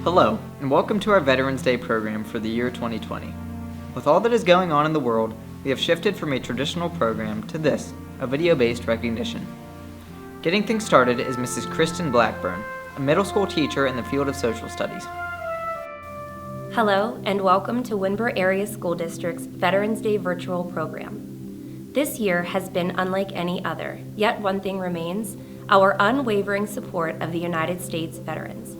Hello, and welcome to our Veterans Day program for the year 2020. With all that is going on in the world, we have shifted from a traditional program to this, a video-based recognition. Getting things started is Mrs. Kristen Blackburn, a middle school teacher in the field of social studies. Hello, and welcome to Windber Area School District's Veterans Day virtual program. This year has been unlike any other, yet one thing remains: our unwavering support of the United States veterans.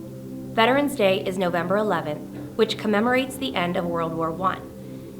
Veterans Day is November 11th, which commemorates the end of World War I.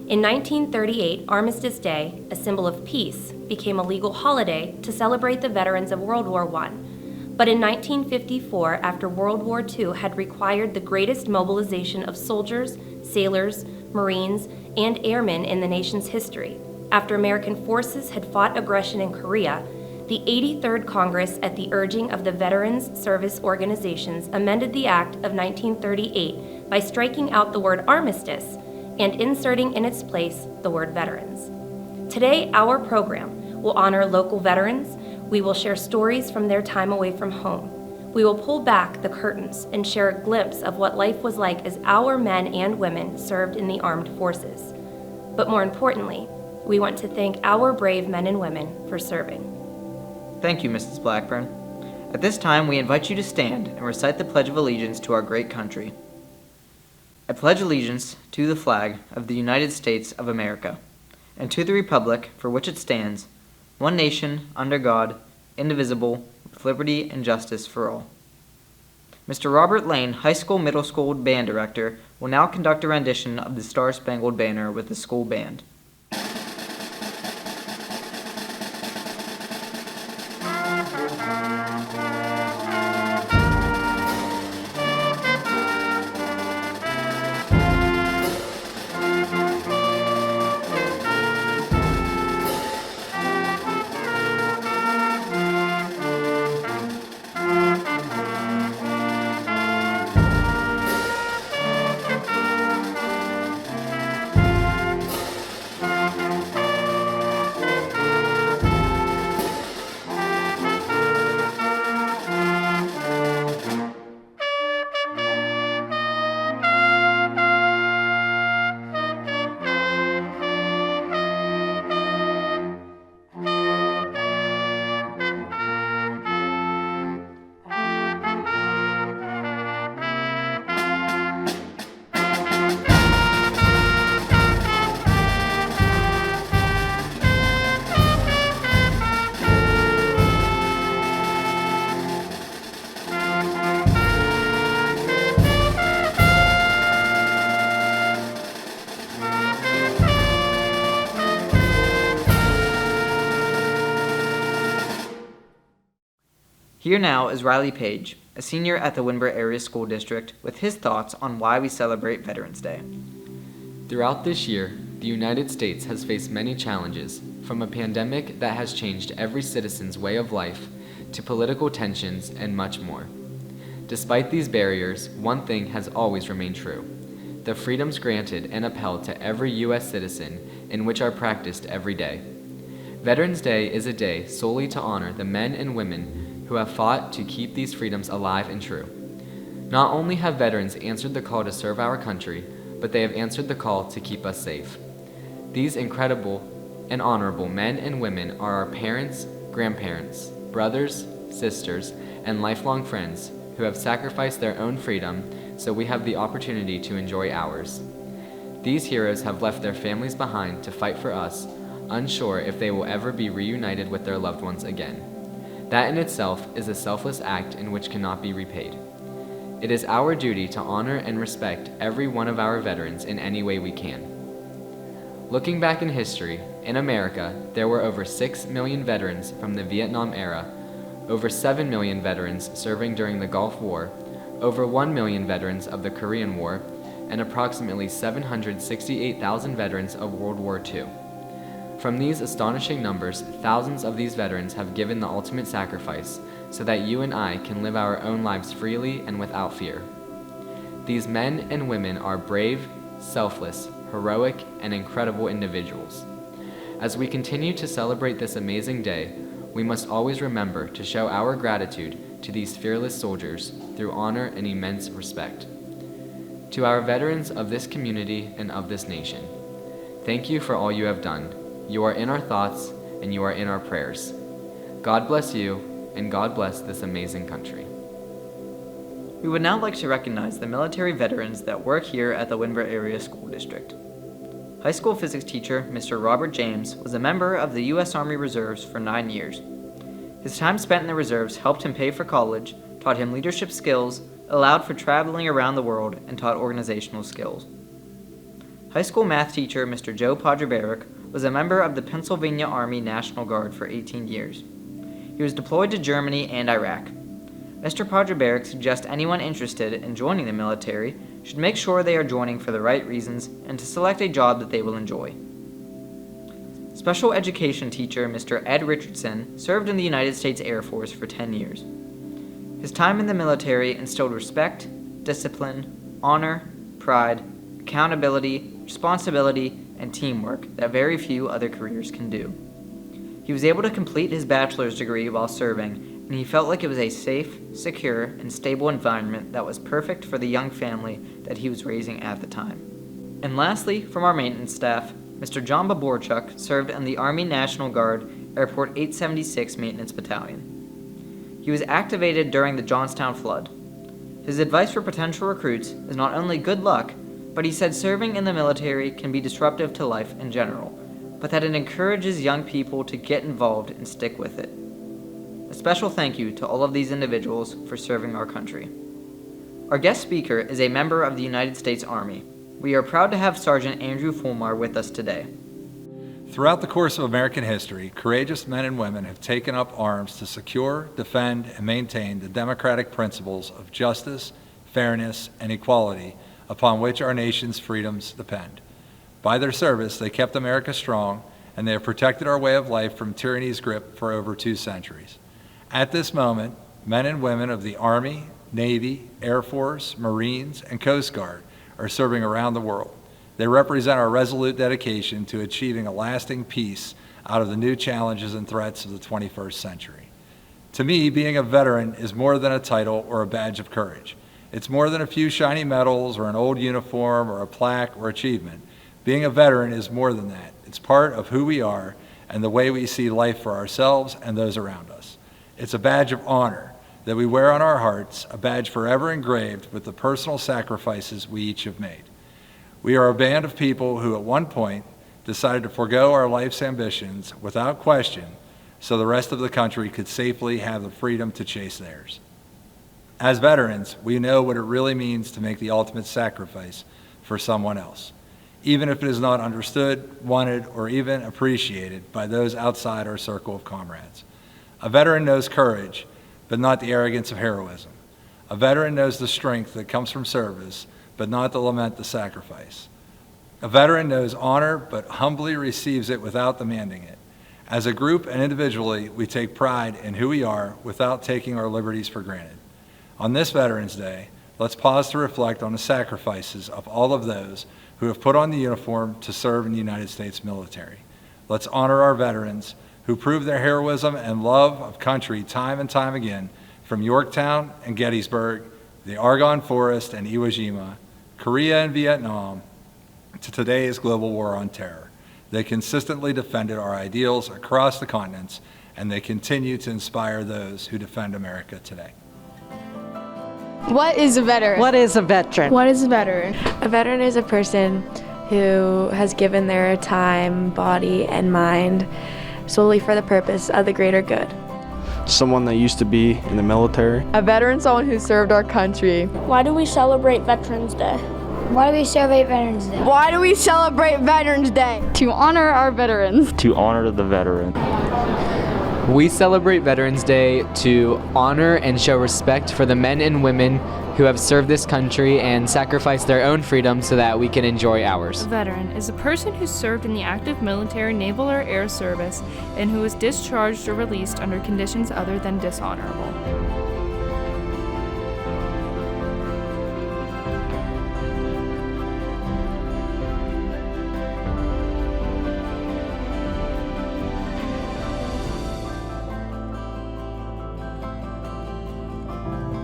In 1938, Armistice Day, a symbol of peace, became a legal holiday to celebrate the veterans of World War I. But in 1954, after World War II had required the greatest mobilization of soldiers, sailors, Marines, and airmen in the nation's history, after American forces had fought aggression in Korea, the 83rd Congress, at the urging of the Veterans Service Organizations, amended the Act of 1938 by striking out the word armistice and inserting in its place the word veterans. Today, our program will honor local veterans. We will share stories from their time away from home. We will pull back the curtains and share a glimpse of what life was like as our men and women served in the armed forces. But more importantly, we want to thank our brave men and women for serving. Thank you, Mrs. Blackburn. At this time, we invite you to stand and recite the Pledge of Allegiance to our great country. I pledge allegiance to the flag of the United States of America, and to the republic for which it stands, one nation, under God, indivisible, with liberty and justice for all. Mr. Robert Lane, High School Middle School Band Director, will now conduct a rendition of the Star-Spangled Banner with the school band. Here now is Riley Page, a senior at the Windber Area School District, with his thoughts on why we celebrate Veterans Day. Throughout this year, the United States has faced many challenges, from a pandemic that has changed every citizen's way of life to political tensions and much more. Despite these barriers, one thing has always remained true: the freedoms granted and upheld to every U.S. citizen, in which are practiced every day. Veterans Day is a day solely to honor the men and women who have fought to keep these freedoms alive and true. Not only have veterans answered the call to serve our country, but they have answered the call to keep us safe. These incredible and honorable men and women are our parents, grandparents, brothers, sisters, and lifelong friends who have sacrificed their own freedom so we have the opportunity to enjoy ours. These heroes have left their families behind to fight for us, unsure if they will ever be reunited with their loved ones again. That in itself is a selfless act in which cannot be repaid. It is our duty to honor and respect every one of our veterans in any way we can. Looking back in history, in America, there were over 6 million veterans from the Vietnam era, over 7 million veterans serving during the Gulf War, over 1 million veterans of the Korean War, and approximately 768,000 veterans of World War II. From these astonishing numbers, thousands of these veterans have given the ultimate sacrifice so that you and I can live our own lives freely and without fear. These men and women are brave, selfless, heroic, and incredible individuals. As we continue to celebrate this amazing day, we must always remember to show our gratitude to these fearless soldiers through honor and immense respect. To our veterans of this community and of this nation, thank you for all you have done. You are in our thoughts and you are in our prayers. God bless you, and God bless this amazing country. We would now like to recognize the military veterans that work here at the Windber Area School District. High school physics teacher Mr. Robert James was a member of the U.S. Army Reserves for 9 years. His time spent in the reserves helped him pay for college, taught him leadership skills, allowed for traveling around the world, and taught organizational skills. High school math teacher Mr. Joe Podreberic was a member of the Pennsylvania Army National Guard for 18 years. He was deployed to Germany and Iraq. Mr. Podreberic suggests anyone interested in joining the military should make sure they are joining for the right reasons and to select a job that they will enjoy. Special education teacher Mr. Ed Richardson served in the United States Air Force for 10 years. His time in the military instilled respect, discipline, honor, pride, accountability, responsibility, and teamwork that very few other careers can do. He was able to complete his bachelor's degree while serving, and he felt like it was a safe, secure, and stable environment that was perfect for the young family that he was raising at the time. And lastly, from our maintenance staff, Mr. John Baborchuk served in the Army National Guard Airport 876 Maintenance Battalion. He was activated during the Johnstown flood. His advice for potential recruits is not only good luck, but he said serving in the military can be disruptive to life in general, but that it encourages young people to get involved and stick with it. A special thank you to all of these individuals for serving our country. Our guest speaker is a member of the United States Army. We are proud to have Sergeant Andrew Folmar with us today. Throughout the course of American history, courageous men and women have taken up arms to secure, defend, and maintain the democratic principles of justice, fairness, and equality upon which our nation's freedoms depend. By their service, they kept America strong, and they have protected our way of life from tyranny's grip for over 2 centuries. At this moment, men and women of the Army, Navy, Air Force, Marines, and Coast Guard are serving around the world. They represent our resolute dedication to achieving a lasting peace out of the new challenges and threats of the 21st century. To me, being a veteran is more than a title or a badge of courage. It's more than a few shiny medals or an old uniform or a plaque or achievement. Being a veteran is more than that. It's part of who we are and the way we see life for ourselves and those around us. It's a badge of honor that we wear on our hearts, a badge forever engraved with the personal sacrifices we each have made. We are a band of people who at one point decided to forego our life's ambitions without question so the rest of the country could safely have the freedom to chase theirs. As veterans, we know what it really means to make the ultimate sacrifice for someone else, even if it is not understood, wanted, or even appreciated by those outside our circle of comrades. A veteran knows courage, but not the arrogance of heroism. A veteran knows the strength that comes from service, but not to lament the sacrifice. A veteran knows honor, but humbly receives it without demanding it. As a group and individually, we take pride in who we are without taking our liberties for granted. On this Veterans Day, let's pause to reflect on the sacrifices of all of those who have put on the uniform to serve in the United States military. Let's honor our veterans who proved their heroism and love of country time and time again, from Yorktown and Gettysburg, the Argonne Forest and Iwo Jima, Korea and Vietnam, to today's global war on terror. They consistently defended our ideals across the continents, and they continue to inspire those who defend America today. What is a veteran? What is a veteran? What is a veteran? A veteran is a person who has given their time, body, and mind solely for the purpose of the greater good. Someone that used to be in the military. A veteran, someone who served our country. Why do we celebrate Veterans Day? Why do we celebrate Veterans Day? Why do we celebrate Veterans Day? To honor our veterans. To honor the veteran. We celebrate Veterans Day to honor and show respect for the men and women who have served this country and sacrificed their own freedom so that we can enjoy ours. A veteran is a person who served in the active military, naval, or air service and who was discharged or released under conditions other than dishonorable.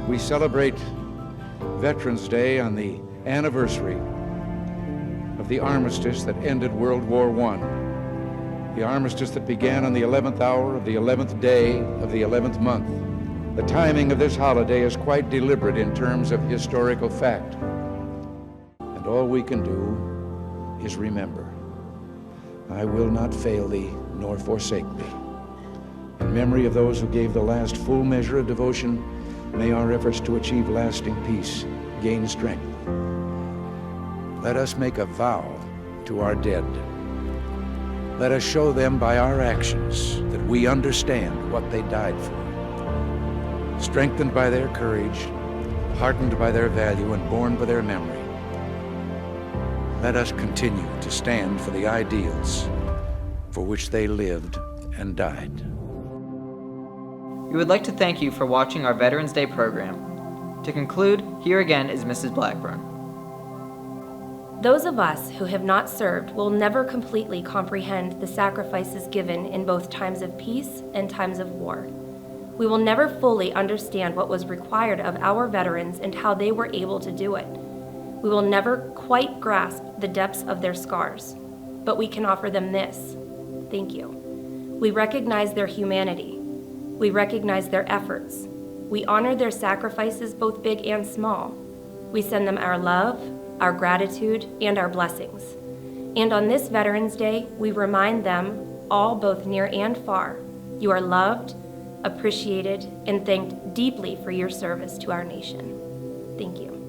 We celebrate Veterans Day on the anniversary of the armistice that ended World War I. The armistice that began on the 11th hour of the 11th day of the 11th month. The timing of this holiday is quite deliberate in terms of historical fact. And all we can do is remember. I will not fail thee nor forsake thee. In memory of those who gave the last full measure of devotion, may our efforts to achieve lasting peace gain strength. Let us make a vow to our dead. Let us show them by our actions that we understand what they died for. Strengthened by their courage, heartened by their value, and borne by their memory, let us continue to stand for the ideals for which they lived and died. We would like to thank you for watching our Veterans Day program. To conclude, here again is Mrs. Blackburn. Those of us who have not served will never completely comprehend the sacrifices given in both times of peace and times of war. We will never fully understand what was required of our veterans and how they were able to do it. We will never quite grasp the depths of their scars, but we can offer them this: thank you. We recognize their humanity. We recognize their efforts. We honor their sacrifices, both big and small. We send them our love, our gratitude, and our blessings. And on this Veterans Day, we remind them, all both near and far, you are loved, appreciated, and thanked deeply for your service to our nation. Thank you.